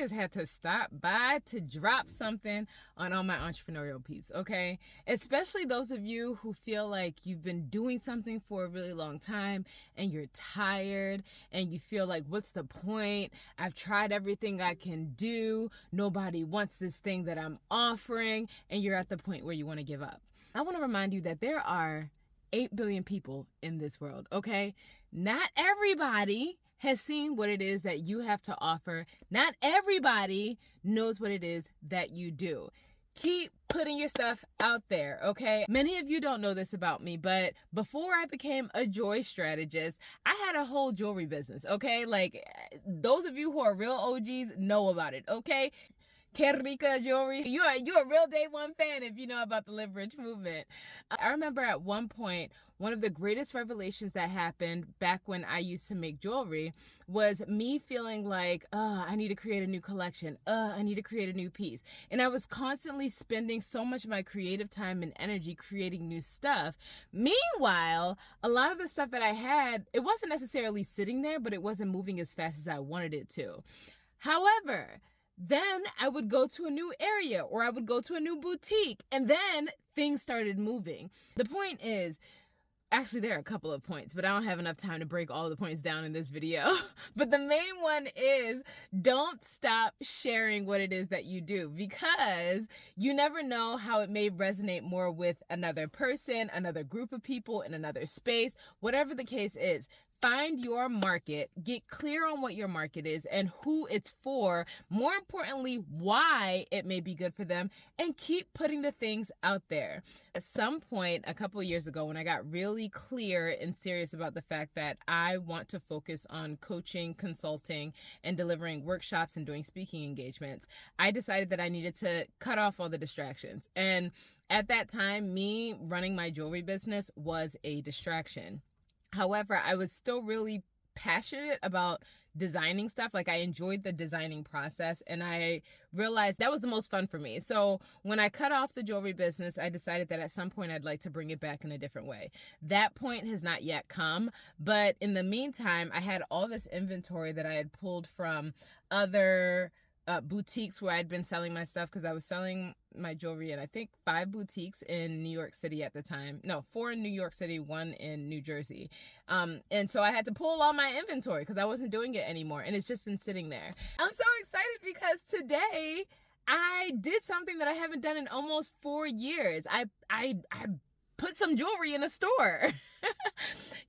just had to stop by to drop something on all my entrepreneurial peeps, okay? Especially those of you who feel like you've been doing something for a really long time and you're tired and you feel like, what's the point? I've tried everything I can do. Nobody wants this thing that I'm offering, and you're at the point where you want to give up. I want to remind you that there are 8 billion people in this world, okay? Not everybody has seen what it is that you have to offer. Not everybody knows what it is that you do. Keep putting your stuff out there, okay? Many of you don't know this about me, but before I became a joy strategist, I had a whole jewelry business, okay? Like, those of you who are real OGs know about it, okay? Que Rica Jewelry. You're a real day one fan if you know about the Live Rich movement. I remember at one point, one of the greatest revelations that happened back when I used to make jewelry was me feeling like, I need to create a new collection. I need to create a new piece. And I was constantly spending so much of my creative time and energy creating new stuff. Meanwhile, a lot of the stuff that I had, it wasn't necessarily sitting there, but it wasn't moving as fast as I wanted it to. However, then I would go to a new area or I would go to a new boutique, and then things started moving. The point is, actually there are a couple of points, but I don't have enough time to break all the points down in this video. But the main one is, don't stop sharing what it is that you do, because you never know how it may resonate more with another person, another group of people in another space, whatever the case is. Find your market, get clear on what your market is and who it's for, more importantly, why it may be good for them, and keep putting the things out there. At some point, a couple of years ago, when I got really clear and serious about the fact that I want to focus on coaching, consulting, and delivering workshops and doing speaking engagements, I decided that I needed to cut off all the distractions. And at that time, me running my jewelry business was a distraction. However, I was still really passionate about designing stuff. Like, I enjoyed the designing process, and I realized that was the most fun for me. So when I cut off the jewelry business, I decided that at some point I'd like to bring it back in a different way. That point has not yet come, but in the meantime, I had all this inventory that I had pulled from other boutiques where I'd been selling my stuff, because I was selling my jewelry in, I think, 5 boutiques in New York City at the time. No, 4 in New York City, 1 in New Jersey. And so I had to pull all my inventory because I wasn't doing it anymore. And it's just been sitting there. I'm so excited because today I did something that I haven't done in almost 4 years. I put some jewelry in a store.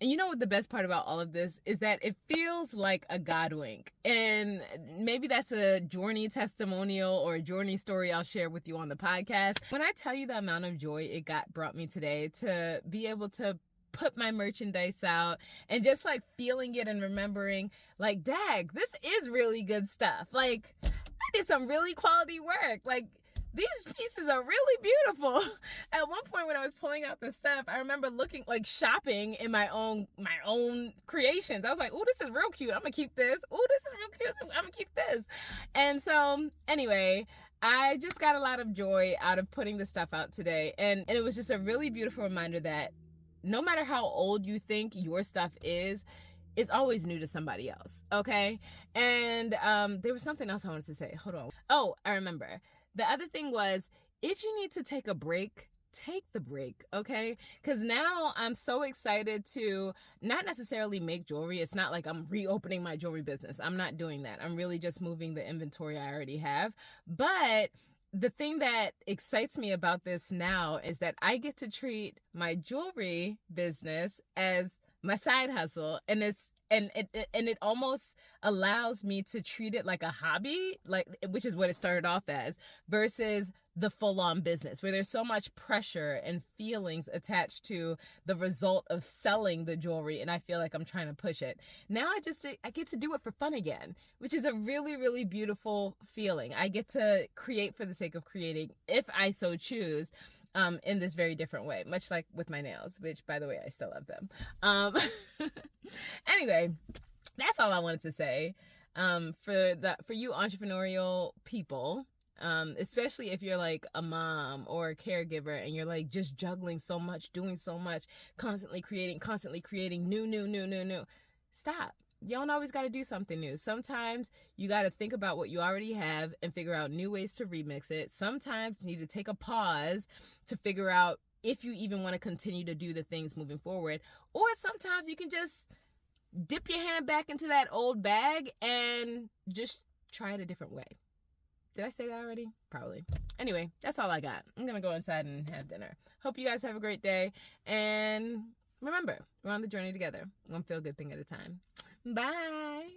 And you know what the best part about all of this is? That it feels like a God wink. And maybe that's a journey testimonial or a journey story I'll share with you on the podcast. When I tell you the amount of joy it brought me today to be able to put my merchandise out and just like feeling it and remembering, like, dag, this is really good stuff. Like, I did some really quality work. Like, these pieces are really beautiful. At one point when I was pulling out the stuff, I remember looking, like, shopping in my own creations. I was like, oh, this is real cute. I'm gonna keep this. Oh, this is real cute. I'm gonna keep this. And so anyway, I just got a lot of joy out of putting the stuff out today. And it was just a really beautiful reminder that no matter how old you think your stuff is, it's always new to somebody else, okay? And there was something else I wanted to say. Hold on. Oh, I remember. The other thing was, if you need to take a break, take the break, okay? Because now I'm so excited to not necessarily make jewelry. It's not like I'm reopening my jewelry business. I'm not doing that. I'm really just moving the inventory I already have. But the thing that excites me about this now is that I get to treat my jewelry business as my side hustle, and it almost allows me to treat it like a hobby, like, which is what it started off as, versus the full-on business where there's so much pressure and feelings attached to the result of selling the jewelry, and I feel like I'm trying to push it. Now I get to do it for fun again, which is a really, really beautiful feeling. I get to create for the sake of creating, if I so choose, in this very different way, much like with my nails, which, by the way, I still love them. Anyway, that's all I wanted to say. For you entrepreneurial people, especially if you're like a mom or a caregiver and you're like just juggling so much, doing so much, constantly creating new. Stop. You don't always got to do something new. Sometimes you got to think about what you already have and figure out new ways to remix it. Sometimes you need to take a pause to figure out if you even want to continue to do the things moving forward. Or sometimes you can just dip your hand back into that old bag and just try it a different way. Did I say that already? Probably. Anyway, that's all I got. I'm going to go inside and have dinner. Hope you guys have a great day. And remember, we're on the journey together. One feel-good thing at a time. Bye.